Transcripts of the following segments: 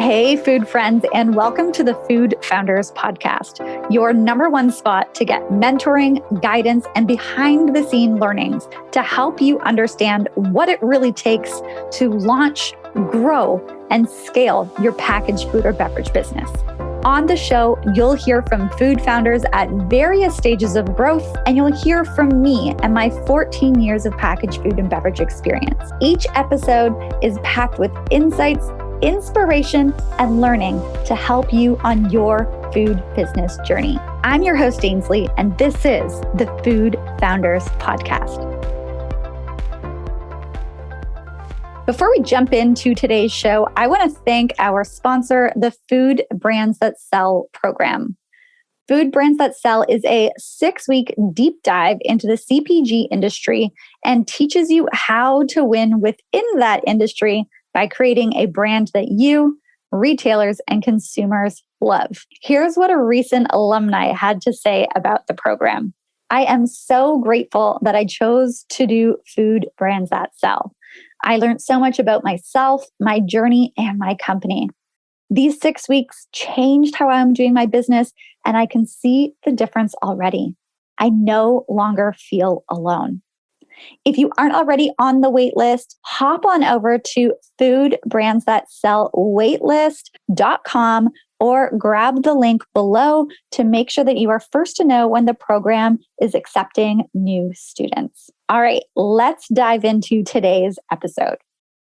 Hey, food friends, and welcome to the Food Founders Podcast, your number one spot to get mentoring, guidance, and behind the scene learnings to help you understand what it really takes to launch, grow, and scale your packaged food or beverage business. On the show, you'll hear from food founders at various stages of growth, and you'll hear from me and my 14 years of packaged food and beverage experience. Each episode is packed with insights, inspiration, and learning to help you on your food business journey. I'm your host, Ainsley, and this is the Food Founders Podcast. Before we jump into today's show, I want to thank our sponsor, the Food Brands That Sell program. Food Brands That Sell is a 6-week deep dive into the CPG industry and teaches you how to win within that industry by creating a brand that you, retailers, and consumers love. Here's what a recent alumni had to say about the program. I am so grateful that I chose to do Food Brands That Sell. I learned so much about myself, my journey, and my company. These 6 weeks changed how I'm doing my business, and I can see the difference already. I no longer feel alone. If you aren't already on the wait list, hop on over to foodbrandsthatsellwaitlist.com or grab the link below to make sure that you are first to know when the program is accepting new students. All right, let's dive into today's episode.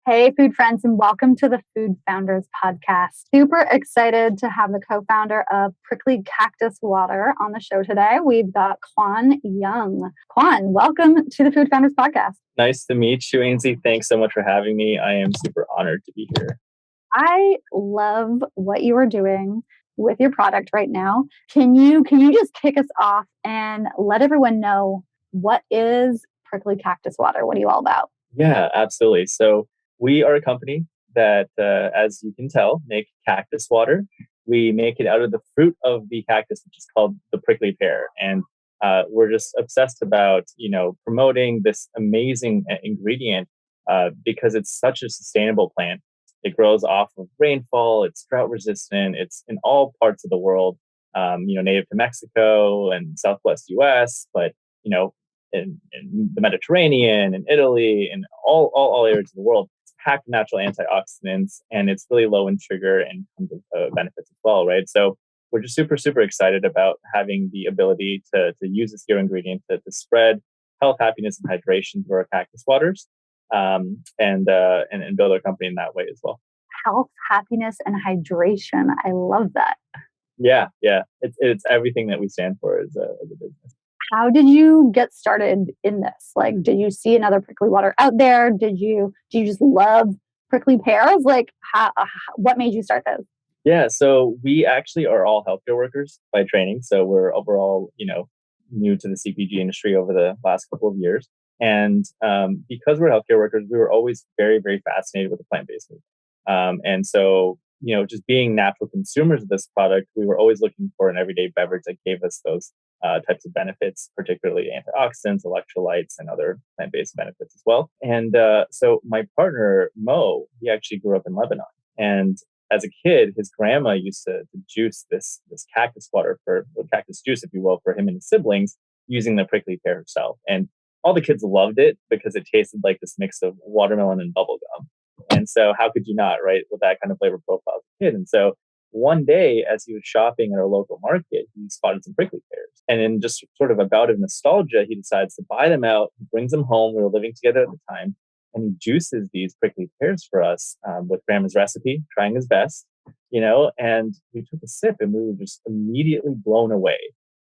Hey, food friends, and welcome to the Food Founders Podcast. Super excited to have the co-founder of Pricklee Cactus Water on the show today. We've got Kun Yang. Kun, welcome to the Food Founders Podcast. Nice to meet you, Ainsley. Thanks so much for having me. I am super honored to be here. I love what you are doing with your product right now. Can you just kick us off and let everyone know what is Pricklee Cactus Water? What are you all about? Yeah, absolutely. So we are a company that, as you can tell, make cactus water. We make it out of the fruit of the cactus, which is called the prickly pear. And we're just obsessed about, promoting this amazing ingredient because it's such a sustainable plant. It grows off of rainfall. It's drought resistant. It's in all parts of the world, native to Mexico and Southwest US, but, in the Mediterranean and Italy and all areas of the world. Packed natural antioxidants, and it's really low in sugar and tons of benefits as well, right? So we're just super, super excited about having the ability to use this hero ingredient to spread health, happiness, and hydration through our cactus waters, and build our company in that way as well. Health, happiness, and hydration. I love that. Yeah. It's everything that we stand for as a business. How did you get started in this? Like, did you see another prickly water out there? Do you just love prickly pears? Like, what made you start this? Yeah, so we actually are all healthcare workers by training. So we're overall, new to the CPG industry over the last couple of years. And because we're healthcare workers, we were always very, very fascinated with the plant-based movement. And so, just being natural consumers of this product, we were always looking for an everyday beverage that gave us those types of benefits, particularly antioxidants, electrolytes, and other plant-based benefits as well. And so my partner, Mo, he actually grew up in Lebanon. And as a kid, his grandma used to juice this cactus water cactus juice, if you will, for him and his siblings using the prickly pear herself. And all the kids loved it because it tasted like this mix of watermelon and bubble gum. And so how could you not, right, with that kind of flavor profile as a kid? And so one day, as he was shopping at our local market, he spotted some prickly pears. And in just sort of a bout of nostalgia, he decides to buy them out. He brings them home. We were living together at the time. And he juices these prickly pears for us with grandma's recipe, trying his best, and we took a sip and we were just immediately blown away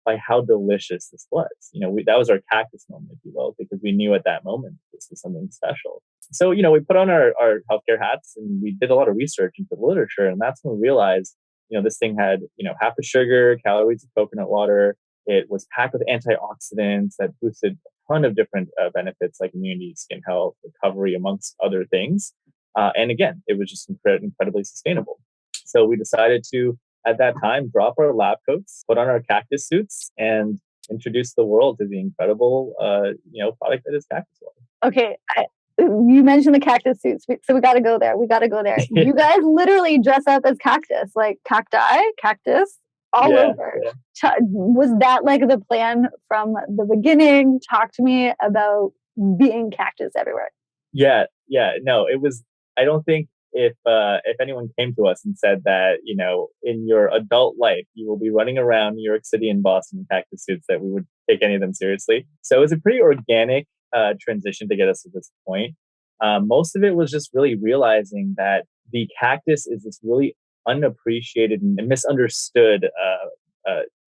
by how delicious this was. That was our cactus moment, if you will, because we knew at that moment this was something special. So, we put on our healthcare hats and we did a lot of research into the literature. And that's when we realized, this thing had, half the sugar, calories of coconut water. It was packed with antioxidants that boosted a ton of different benefits like immunity, skin health, recovery, amongst other things. And again, it was just incredibly sustainable. So we decided to, at that time, drop our lab coats, put on our cactus suits, and introduce the world to the incredible, product that is cactus water. Okay, you mentioned the cactus suits, so we got to go there. We got to go there. You guys literally dress up as cactus, like cacti, cactus, all Yeah, over. yeah. Was that like the plan from the beginning? Talk to me about being cactus everywhere. Yeah, yeah. No, it was. I don't think if anyone came to us and said that in your adult life you will be running around New York City and Boston in cactus suits, that we would take any of them seriously. So it was a pretty organic transition to get us to this point. Most of it was just really realizing that the cactus is this really unappreciated and misunderstood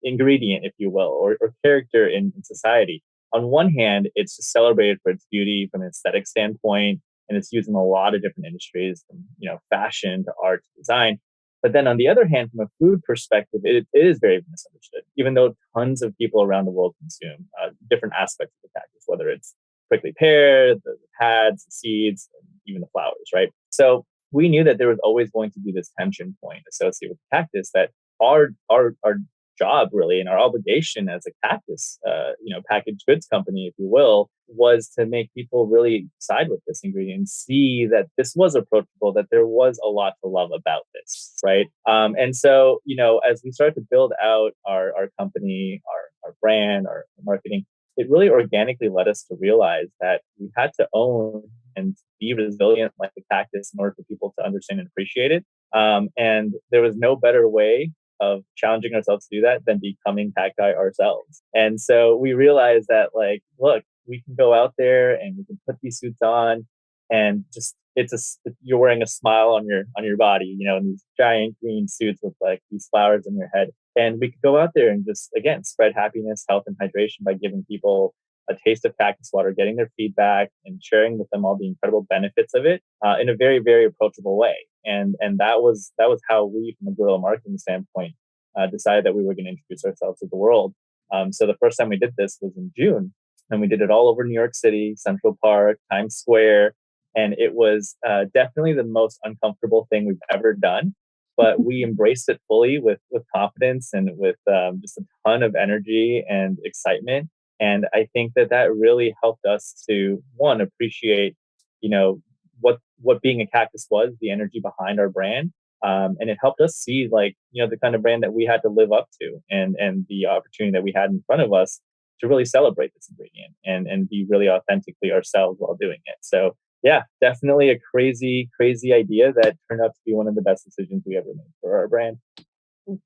ingredient, if you will, or character in society. On one hand, it's just celebrated for its beauty from an aesthetic standpoint, and it's used in a lot of different industries, from fashion to art to design. But then on the other hand, from a food perspective, it is very misunderstood. Even though tons of people around the world consume different aspects of the cactus, whether it's prickly pear, the pads, the seeds, and even the flowers, right? So we knew that there was always going to be this tension point associated with the cactus, that our job really, and our obligation as a cactus packaged goods company, if you will, was to make people really side with this ingredient and see that this was approachable, that there was a lot to love about this, right? And so as we started to build out our company, our brand, our marketing, it really organically led us to realize that we had to own and be resilient like the cactus in order for people to understand and appreciate it. And there was no better way of challenging ourselves to do that than becoming cacti ourselves. And so we realized that, like, look, we can go out there and we can put these suits on, and just you're wearing a smile on your body, in these giant green suits with like these flowers on your head. And we could go out there and just again spread happiness, health, and hydration by giving people a taste of cactus water, getting their feedback, and sharing with them all the incredible benefits of it in a very, very approachable way. And that was how we, from a guerrilla marketing standpoint, decided that we were going to introduce ourselves to the world. So the first time we did this was in June, and we did it all over New York City, Central Park, Times Square, and it was definitely the most uncomfortable thing we've ever done. But we embraced it fully with confidence and with just a ton of energy and excitement. And I think that really helped us to, one, appreciate, what being a cactus was, the energy behind our brand. And it helped us see, like, the kind of brand that we had to live up to, and the opportunity that we had in front of us to really celebrate this ingredient and be really authentically ourselves while doing it. So yeah, definitely a crazy, crazy idea that turned out to be one of the best decisions we ever made for our brand.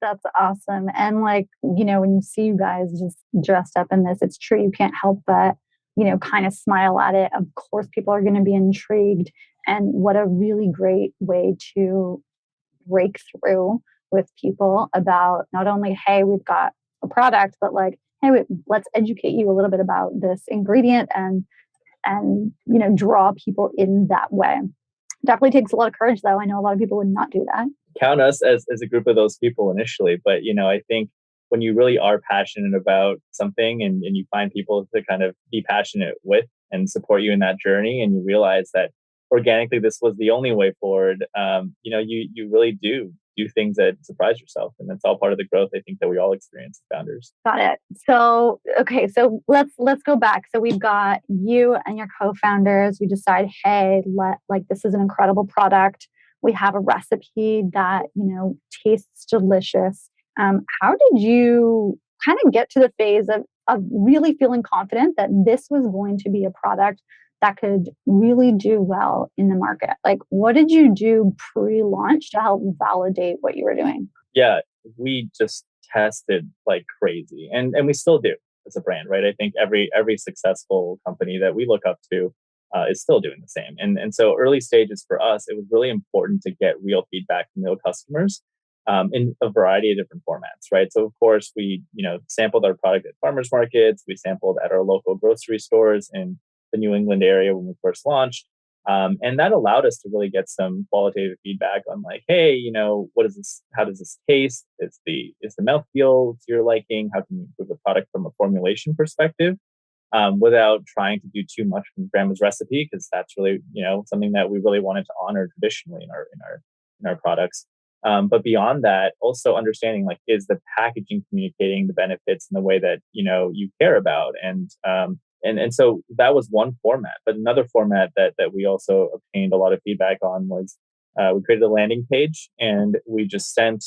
That's awesome. And like, when you see you guys just dressed up in this, it's true. You can't help but, kind of smile at it. Of course, people are going to be intrigued. And what a really great way to break through with people about not only, hey, we've got a product, but like, hey, let's educate you a little bit about this ingredient and draw people in that way. Definitely takes a lot of courage, though. I know a lot of people would not do that. Count us as a group of those people initially, but I think when you really are passionate about something, and you find people to kind of be passionate with and support you in that journey, and you realize that organically this was the only way forward, you really do things that surprise yourself, and that's all part of the growth I think that we all experience as founders. Got it. So, okay, so let's go back. So we've got you and your co-founders. You decide, hey, this is an incredible product. We have a recipe that tastes delicious. How did you kind of get to the phase of really feeling confident that this was going to be a product that could really do well in the market? Like, what did you do pre-launch to help validate what you were doing? Yeah, we just tested like crazy, and we still do as a brand, right? I think every successful company that we look up to is still doing the same. And so early stages for us, it was really important to get real feedback from real customers in a variety of different formats, right? So of course we sampled our product at farmers markets, we sampled at our local grocery stores in the New England area when we first launched. And that allowed us to really get some qualitative feedback on, like, hey, what is this? How does this taste? Is the mouthfeel to your liking? How can you improve the product from a formulation perspective, without trying to do too much from grandma's recipe? Because that's really something that we really wanted to honor traditionally in our products. But beyond that, also understanding, like, is the packaging communicating the benefits in the way that you care about? And and so that was one format. But another format that we also obtained a lot of feedback on was we created a landing page, and we just sent,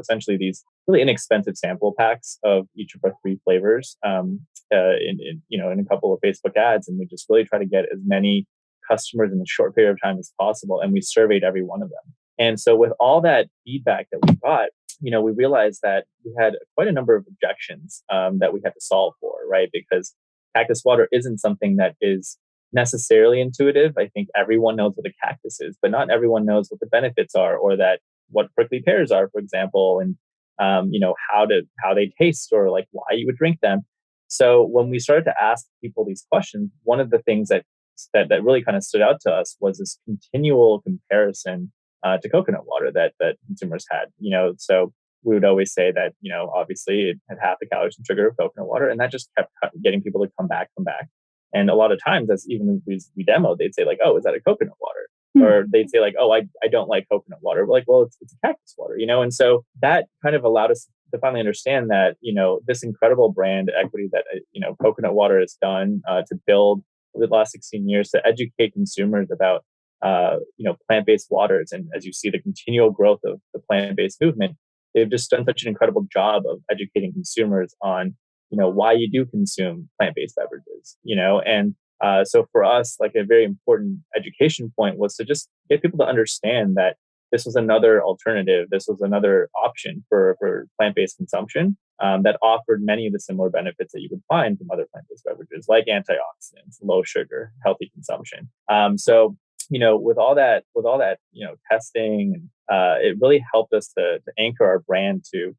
essentially these really inexpensive sample packs of each of our three flavors, in a couple of Facebook ads, and we just really try to get as many customers in a short period of time as possible. And we surveyed every one of them. And so with all that feedback that we got, we realized that we had quite a number of objections that we had to solve for, right? Because cactus water isn't something that is necessarily intuitive. I think everyone knows what a cactus is, but not everyone knows what the benefits are, or that what prickly pears are, for example, and how they taste, or like why you would drink them. So when we started to ask people these questions, one of the things that really kind of stood out to us was this continual comparison to coconut water that consumers had. So we would always say that obviously it had half the calories and sugar of coconut water, and that just kept getting people to come back. And a lot of times, as even as we demoed, they'd say like, "Oh, is that a coconut water?" Or they'd say like, "Oh, I don't like coconut water." We're like, "Well, it's a cactus water," And so that kind of allowed us to finally understand that this incredible brand equity that coconut water has done to build over the last 16 years to educate consumers about plant-based waters. And as you see the continual growth of the plant-based movement, they've just done such an incredible job of educating consumers on why you do consume plant-based beverages. And so for us, like a very important education point was to just get people to understand that this was another alternative, this was another option for plant-based consumption that offered many of the similar benefits that you would find from other plant-based beverages, like antioxidants, low sugar, healthy consumption. So with all that testing, it really helped us to anchor our brand to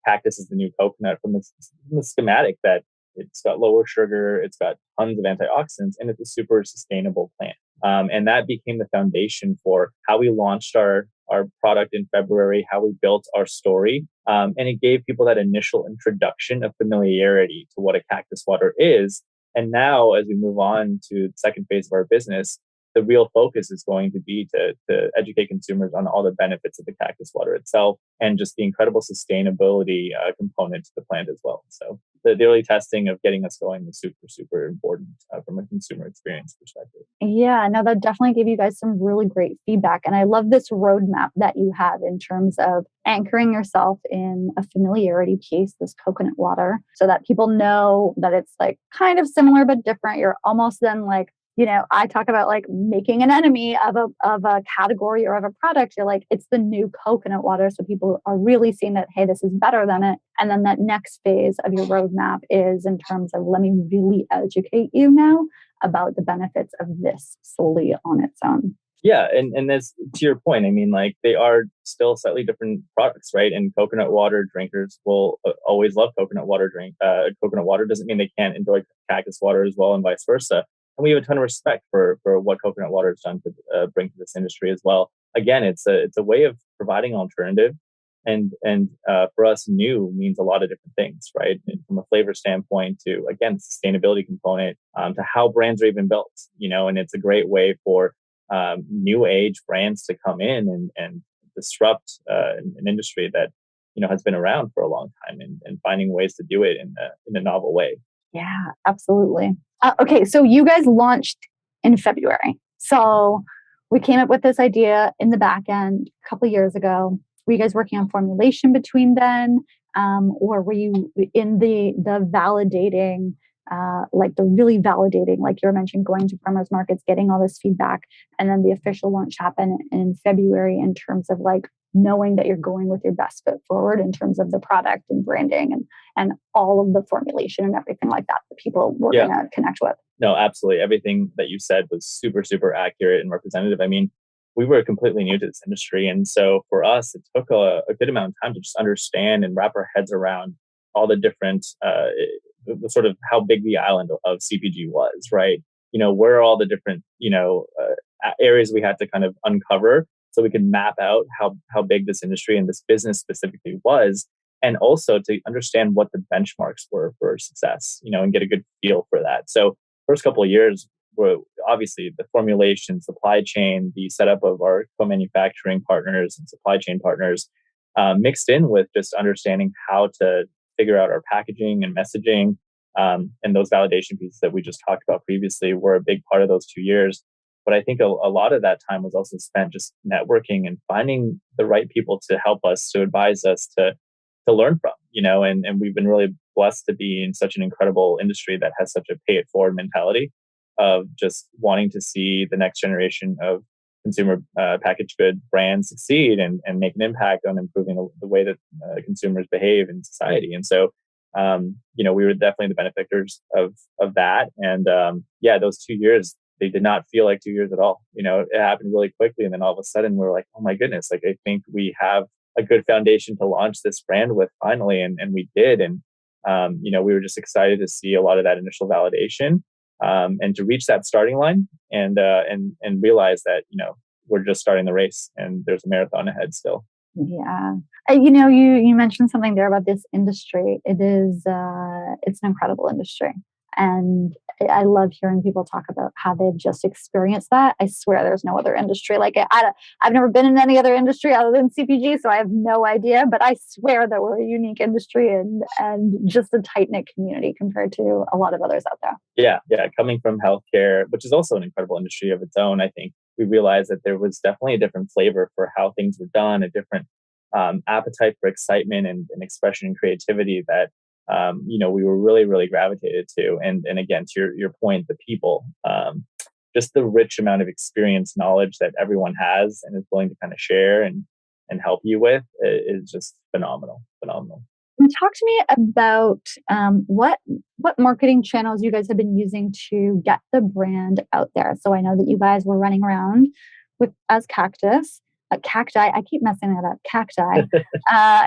cactus is the new coconut from the schematic, that it's got lower sugar, it's got tons of antioxidants, and it's a super sustainable plant. And that became the foundation for how we launched our product in February, how we built our story. And it gave people that initial introduction of familiarity to what a cactus water is. And now, as we move on to the second phase of our business, the real focus is going to be to educate consumers on all the benefits of the cactus water itself, and just the incredible sustainability component to the plant as well. So the early testing of getting us going was super, super important from a consumer experience perspective. Yeah, no, that definitely gave you guys some really great feedback. And I love this roadmap that you have in terms of anchoring yourself in a familiarity piece, this coconut water, so that people know that it's like kind of similar but different. You're almost then like, I talk about like making an enemy of a category or of a product. You're like, it's the new coconut water. So people are really seeing that, hey, this is better than it. And then that next phase of your roadmap is in terms of, let me really educate you now about the benefits of this solely on its own. Yeah, and that's to your point. I mean, like they are still slightly different products, right? And coconut water drinkers will always love coconut water coconut water doesn't mean they can't enjoy cactus water as well, and vice versa. And we have a ton of respect for what coconut water has done to bring to this industry as well. Again, it's a way of providing alternative, and for us, new means a lot of different things, right? And from a flavor standpoint to, again, sustainability component, to how brands are even built, and it's a great way for new age brands to come in and disrupt an industry that has been around for a long time, and finding ways to do it in a novel way. Yeah, absolutely. Okay, so you guys launched in February. So we came up with this idea in the back end a couple of years ago. Were you guys working on formulation between then, or were you in the validating, like the really validating, like you were mentioning, going to farmers markets, getting all this feedback, and then the official launch happened in February in terms of like knowing that you're going with your best foot forward in terms of the product and branding and all of the formulation and everything like that people were going to connect with? No, absolutely. Everything that you said was super, super accurate and representative. I mean, we were completely new to this industry. And so for us, it took a good amount of time to just understand and wrap our heads around all the different, sort of how big the island of CPG was, right? Where are all the different, areas we had to kind of uncover so we could map out how big this industry and this business specifically was, and also to understand what the benchmarks were for success, and get a good feel for that. So first couple of years were obviously the formulation, supply chain, the setup of our co-manufacturing partners and supply chain partners, mixed in with just understanding how to figure out our packaging and messaging, And those validation pieces that we just talked about previously were a big part of those 2 years. But I think a lot of that time was also spent just networking and finding the right people to help us, to advise us, to learn from, and we've been really blessed to be in such an incredible industry that has such a pay it forward mentality of just wanting to see the next generation of consumer packaged good brands succeed and make an impact on improving the way that consumers behave in society. And so, we were definitely the benefactors of that. And yeah, those 2 years, they did not feel like 2 years at all. It happened really quickly. And then all of a sudden we're like, oh my goodness, like I think we have a good foundation to launch this brand with finally. And we did. And, we were just excited to see a lot of that initial validation and to reach that starting line and realize that, we're just starting the race and there's a marathon ahead still. Yeah. You mentioned something there about this industry. It's an incredible industry. And I love hearing people talk about how they've just experienced that. I swear there's no other industry like it. I've never been in any other industry other than CPG, so I have no idea. But I swear that we're a unique industry and just a tight knit community compared to a lot of others out there. Yeah, yeah. Coming from healthcare, which is also an incredible industry of its own, I think we realized that there was definitely a different flavor for how things were done, a different appetite for excitement and expression and creativity that we were really, really gravitated to. And again, to your point, the people, just the rich amount of experience, knowledge that everyone has and is willing to kind of share and help you with is just phenomenal, phenomenal. And talk to me about what marketing channels you guys have been using to get the brand out there. So I know that you guys were running around with as cacti. I keep messing it up. Cacti.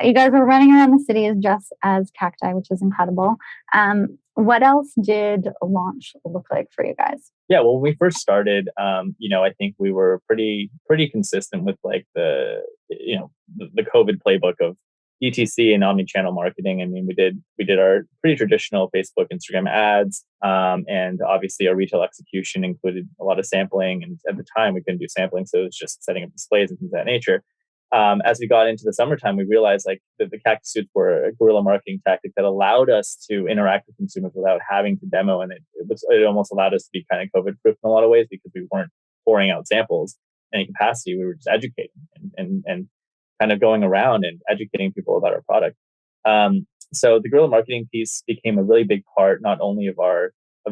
You guys were running around the city as just as cacti, which is incredible. What else did a launch look like for you guys? Yeah, well, when we first started, I think we were pretty consistent with like the COVID playbook of DTC and omni-channel marketing. I mean, we did our pretty traditional Facebook, Instagram ads, and obviously our retail execution included a lot of sampling. And at the time, we couldn't do sampling, so it was just setting up displays and things of that nature. As we got into the summertime, we realized like that the cactus suits were a guerrilla marketing tactic that allowed us to interact with consumers without having to demo, and it almost allowed us to be kind of COVID proof in a lot of ways because we weren't pouring out samples in any capacity. We were just educating and kind of going around and educating people about our product. So the guerrilla marketing piece became a really big part, not only of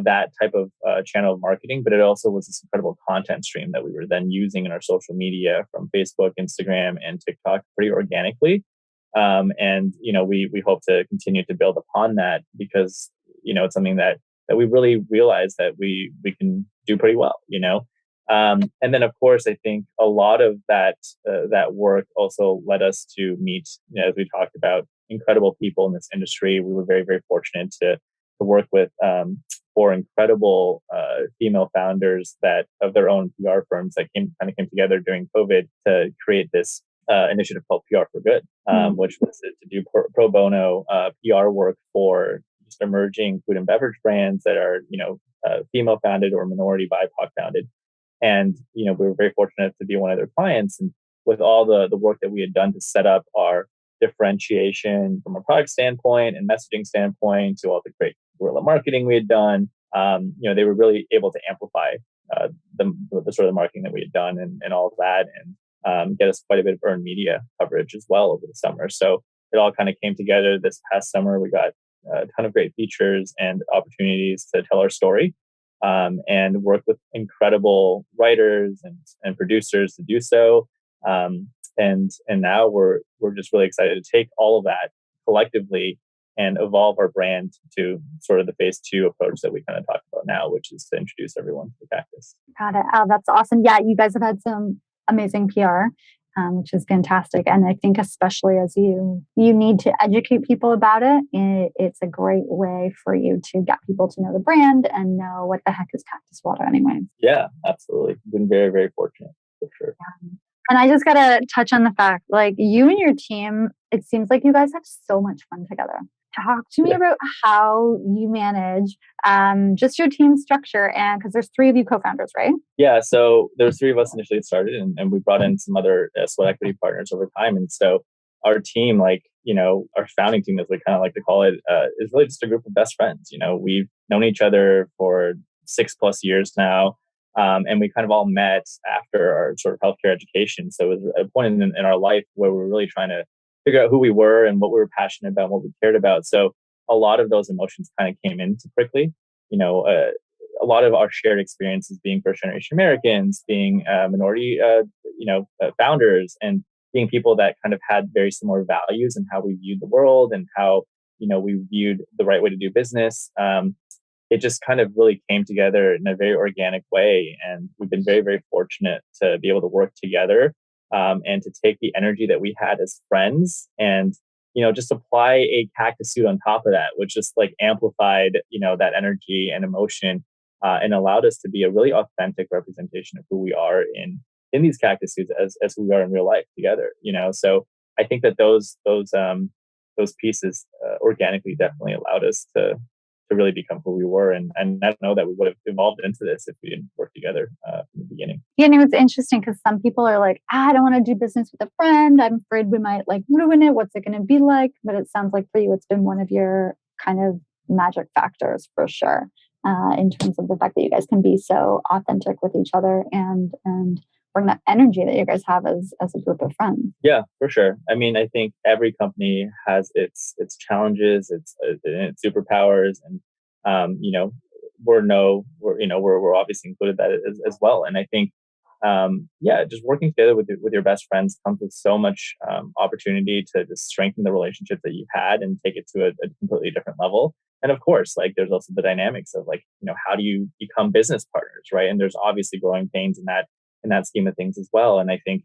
that type of channel of marketing, but it also was this incredible content stream that we were then using in our social media from Facebook, Instagram, and TikTok pretty organically. And we hope to continue to build upon that because it's something that we really realized that we can do pretty well. And then, of course, I think a lot of that work also led us to meet, as we talked about, incredible people in this industry. We were very, very fortunate to work with 4 incredible female founders that of their own PR firms that came together during COVID to create this initiative called PR for Good, which was to do pro bono PR work for just emerging food and beverage brands that are female founded or minority BIPOC founded. And, we were very fortunate to be one of their clients. And with all the work that we had done to set up our differentiation from a product standpoint and messaging standpoint to all the great guerrilla marketing we had done, they were really able to amplify the sort of marketing that we had done and all of that and get us quite a bit of earned media coverage as well over the summer. So it all kind of came together this past summer. We got a ton of great features and opportunities to tell our story. And work with incredible writers and producers to do so. And now we're just really excited to take all of that collectively and evolve our brand to sort of the phase 2 approach that we kind of talked about now, which is to introduce everyone to the cactus. Got it. Oh, that's awesome. Yeah, you guys have had some amazing PR. Which is fantastic. And I think especially as you need to educate people about it, it's a great way for you to get people to know the brand and know what the heck is cactus water anyway. Yeah, absolutely. Been very, very fortunate for sure. Yeah. And I just got to touch on the fact, like you and your team, it seems like you guys have so much fun together. Talk to me about how you manage just your team structure, and because there's 3 of you co-founders, right? Yeah, so there's 3 of us initially started, and we brought in some other sweat equity partners over time. And so our team, like, our founding team, as we kind of like to call it, is really just a group of best friends. We've known each other for 6+ years now. And we kind of all met after our sort of healthcare education. So it was a point in our life where we were really trying to figure out who we were and what we were passionate about, and what we cared about. So a lot of those emotions kind of came into Prickly. You know, uh, a lot of our shared experiences being first generation Americans, being minority, founders, and being people that kind of had very similar values and how we viewed the world and how we viewed the right way to do business. It just kind of really came together in a very organic way, and we've been very, very fortunate to be able to work together, and to take the energy that we had as friends and just apply a cactus suit on top of that, which just like amplified that energy and emotion, and allowed us to be a really authentic representation of who we are in these cactus suits as who we are in real life together. So I think that those pieces organically definitely allowed us to really become who we were. And I don't know that we would have evolved into this if we didn't work together from the beginning. Yeah, and it's interesting because some people are like, I don't want to do business with a friend. I'm afraid we might like ruin it. What's it going to be like? But it sounds like for you, it's been one of your kind of magic factors for sure, in terms of the fact that you guys can be so authentic with each other and bring that energy that you guys have as a group of friends. Yeah, for sure. I mean, I think every company has its challenges, its superpowers, and we're obviously included that as well. And I think yeah, just working together with your best friends comes with so much opportunity to just strengthen the relationship that you've had and take it to a completely different level. And of course, like there's also the dynamics of like how do you become business partners, right? And there's obviously growing pains in that scheme of things as well. And I think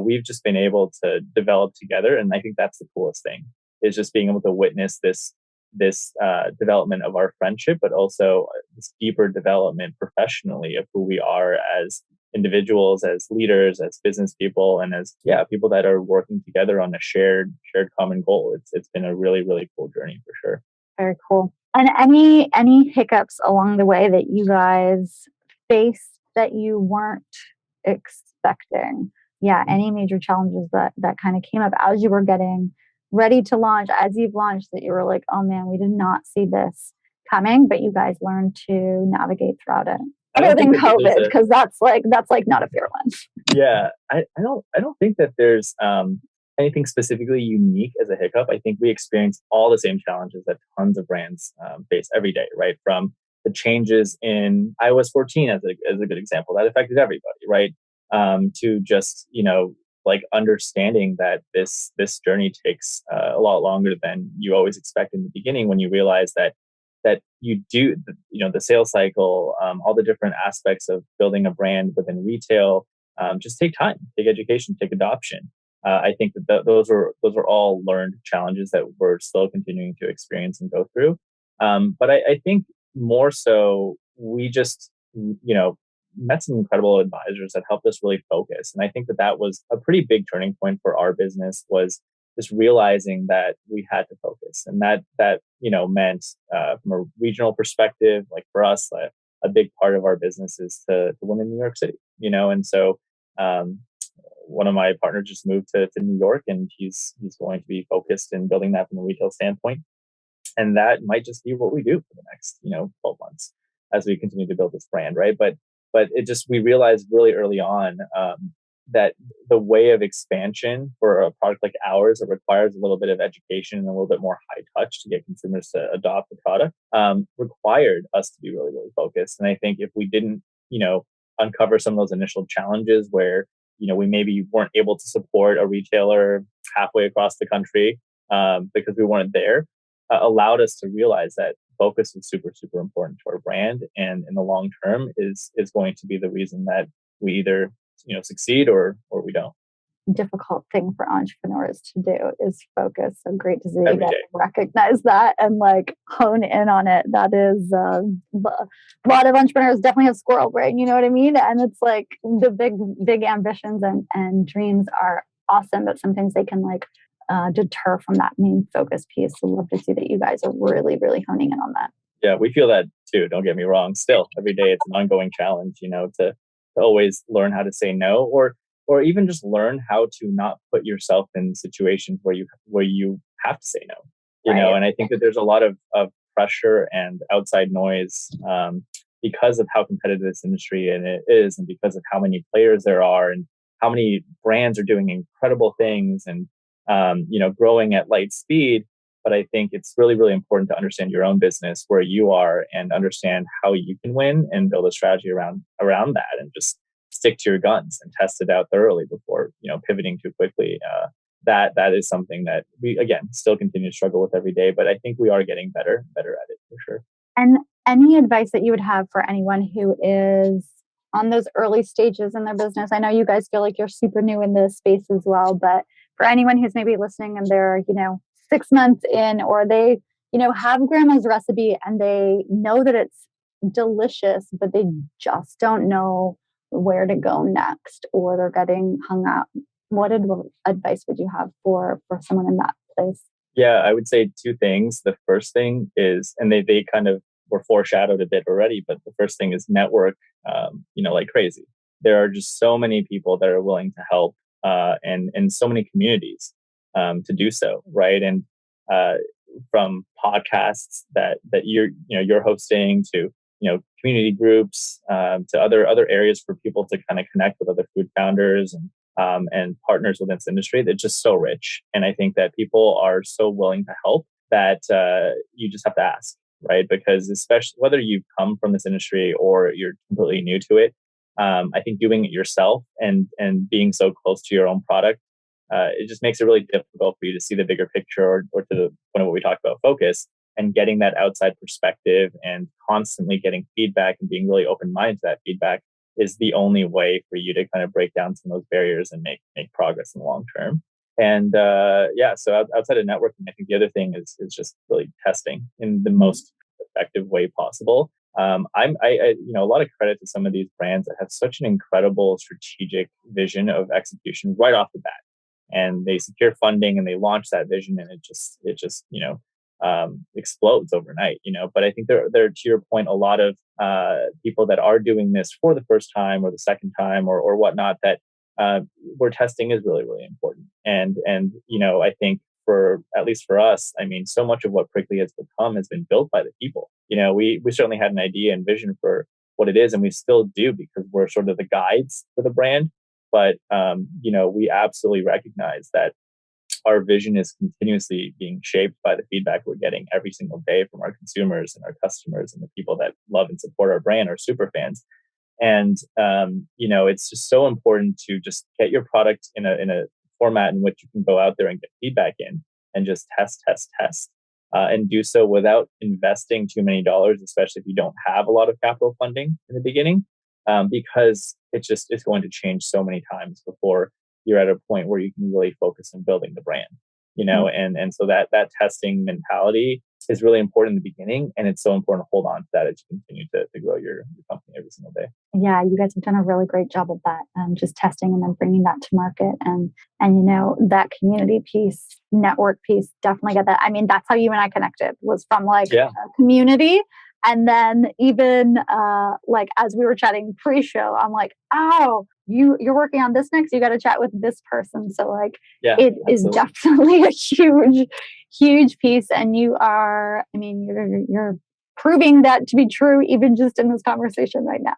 we've just been able to develop together, and I think that's the coolest thing is just being able to witness this development of our friendship, but also this deeper development professionally of who we are as individuals, as leaders, as business people, and as people that are working together on a shared common goal. It's been a really, really cool journey for sure. Very cool. And any hiccups along the way that you guys faced that you weren't expecting? Yeah, any major challenges that kind of came up as you were getting ready to launch, as you've launched, that you were like, oh man, we did not see this coming, but you guys learned to navigate throughout it. I Other don't think than that there's COVID, a because that's like not a fair one. Yeah, I don't think that there's anything specifically unique as a hiccup. I think we experience all the same challenges that tons of brands face every day, right? From the changes in iOS 14 as a good example that affected everybody, right? To just like understanding that this journey takes a lot longer than you always expect in the beginning, when you realize that you do the sales cycle, all the different aspects of building a brand within retail, just take time, take education, take adoption. I think that those are all learned challenges that we're still continuing to experience and go through. But I think more so we just met some incredible advisors that helped us really focus, and I think that was a pretty big turning point for our business, was just realizing that we had to focus, and that meant from a regional perspective, like for us, a big part of our business is to win in New York City, and so um, one of my partners just moved to New York, and he's going to be focused in building that from a retail standpoint, and that might just be what we do for the next 12 months as we continue to build this brand, right? But it just, we realized really early on that the way of expansion for a product like ours, it requires a little bit of education and a little bit more high touch to get consumers to adopt the product, required us to be really, really focused. And I think if we didn't uncover some of those initial challenges where we maybe weren't able to support a retailer halfway across the country because we weren't there, allowed us to realize that focus is super, super important to our brand, and in the long term is going to be the reason that we either succeed or we don't. Difficult thing for entrepreneurs to do is focus. So great to see you Every guys day. recognize that and like hone in on it. That is a lot of entrepreneurs definitely have squirrel brain, you know what I mean? And it's like the big ambitions and dreams are awesome, but sometimes they can like deter from that main focus piece. So love to see that you guys are really, really honing in on that. Yeah, we feel that too. Don't get me wrong. Still, every day it's an ongoing challenge, to always learn how to say no, or or even just learn how to not put yourself in situations where you have to say no. Right. And I think that there's a lot of pressure and outside noise, because of how competitive this industry and it is, and because of how many players there are, and how many brands are doing incredible things, and growing at light speed. But I think it's really, really important to understand your own business, where you are, and understand how you can win, and build a strategy around that, and just stick to your guns and test it out thoroughly before pivoting too quickly. That is something that we, again, still continue to struggle with every day, but I think we are getting better at it, for sure. And any advice that you would have for anyone who is on those early stages in their business? I know you guys feel like you're super new in this space as well, but for anyone who's maybe listening and they're, 6 months in, or they, have grandma's recipe and they know that it's delicious, but they just don't know where to go next, or they're getting hung up. What advice would you have for someone in that place? Yeah, I would say two things. The first thing is, and they kind of were foreshadowed a bit already, but the first thing is network, like crazy. There are just so many people that are willing to help, and so many communities, to do so, right? And uh, from podcasts that you're hosting, to community groups, to other areas for people to kind of connect with other food founders, and partners within this industry. That's just so rich. And I think that people are so willing to help that, you just have to ask, right? Because especially whether you've come from this industry or you're completely new to it, I think doing it yourself, and being so close to your own product, it just makes it really difficult for you to see the bigger picture, or to the point of what we talked about, focus, and getting that outside perspective, and constantly getting feedback, and being really open minded to that feedback is the only way for you to kind of break down some of those barriers and make progress in the long term. And yeah, so outside of networking, I think the other thing is just really testing in the most effective way possible. A lot of credit to some of these brands that have such an incredible strategic vision of execution right off the bat, and they secure funding and they launch that vision, and it just explodes overnight. But I think there, to your point, a lot of people that are doing this for the first time or the second time, or whatnot, that where testing is really, really important. And I think, for at least for us, I mean, so much of what Prickly has become has been built by the people. We certainly had an idea and vision for what it is, and we still do, because we're sort of the guides for the brand. But we absolutely recognize that our vision is continuously being shaped by the feedback we're getting every single day from our consumers and our customers, and the people that love and support our brand, our super fans. And it's just so important to just get your product in a format in which you can go out there and get feedback in, and just test, and do so without investing too many dollars, especially if you don't have a lot of capital funding in the beginning, because it's going to change so many times before you're at a point where you can really focus on building the brand. And so that testing mentality is really important in the beginning, and it's so important to hold on to that as you continue to grow your company every single day. Yeah, you guys have done a really great job of that, just testing and then bringing that to market, and that community piece, network piece, definitely get that. I mean, that's how you and I connected, was from like Yeah. a community. And then even like as we were chatting pre-show, I'm like, oh, you're working on this next. You got to chat with this person. So like, Yeah, it is absolutely. definitely a huge piece. And you are, I mean, you're proving that to be true, even just in this conversation right now.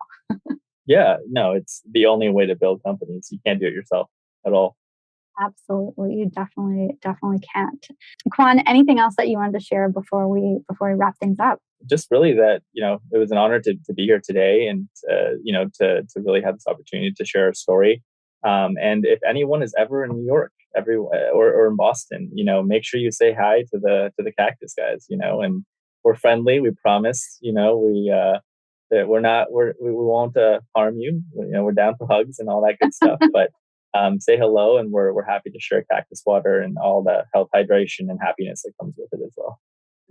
Yeah, no, it's the only way to build companies. You can't do it yourself at all. Absolutely, you definitely can't. Quan, anything else that you wanted to share before we wrap things up? Just really that, it was an honor to be here today, and to really have this opportunity to share a story. And if anyone is ever in New York, or in Boston, make sure you say hi to the Cactus guys. And we're friendly. We promise. That we won't harm you. We're down for hugs and all that good stuff. But say hello, and we're happy to share cactus water and all the health, hydration, and happiness that comes with it as well.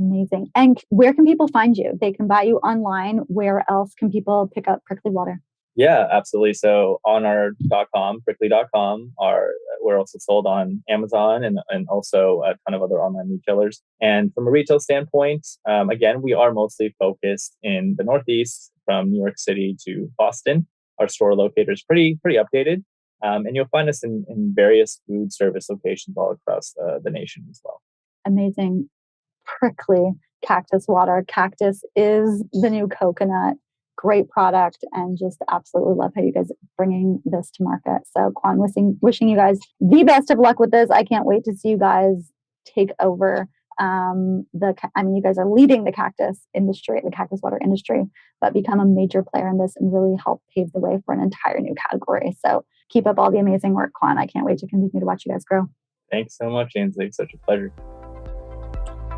Amazing. And where can people find you? They can buy you online. Where else can people pick up Prickly Water? Yeah, absolutely. So on our .com, prickly.com, we're also sold on Amazon, and also a ton of other online retailers. And from a retail standpoint, again, we are mostly focused in the Northeast, from New York City to Boston. Our store locator is pretty updated. And you'll find us in various food service locations all across the nation as well. Amazing. Pricklee Cactus Water. Cactus is the new coconut. Great product, and just absolutely love how you guys are bringing this to market. So Quan, wishing you guys the best of luck with this. I can't wait to see you guys take over you guys are leading the cactus industry, the cactus water industry, but become a major player in this and really help pave the way for an entire new category. So keep up all the amazing work, Quan. I can't wait to continue to watch you guys grow. Thanks so much, Ainsley. It's such a pleasure.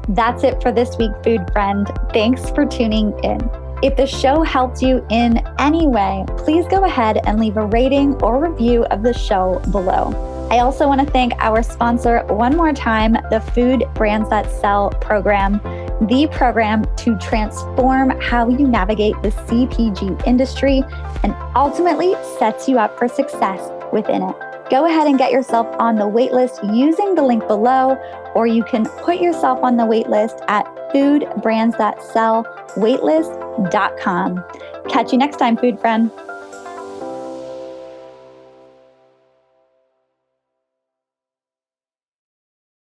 That's it for this week, Food Friend. Thanks for tuning in. If the show helped you in any way, please go ahead and leave a rating or review of the show below. I also want to thank our sponsor one more time, the Food Brands That Sell program, the program to transform how you navigate the CPG industry and ultimately sets you up for success within it. Go ahead and get yourself on the waitlist using the link below, or you can put yourself on the waitlist at foodbrandsthatsellwaitlist.com. Catch you next time, Food Friend.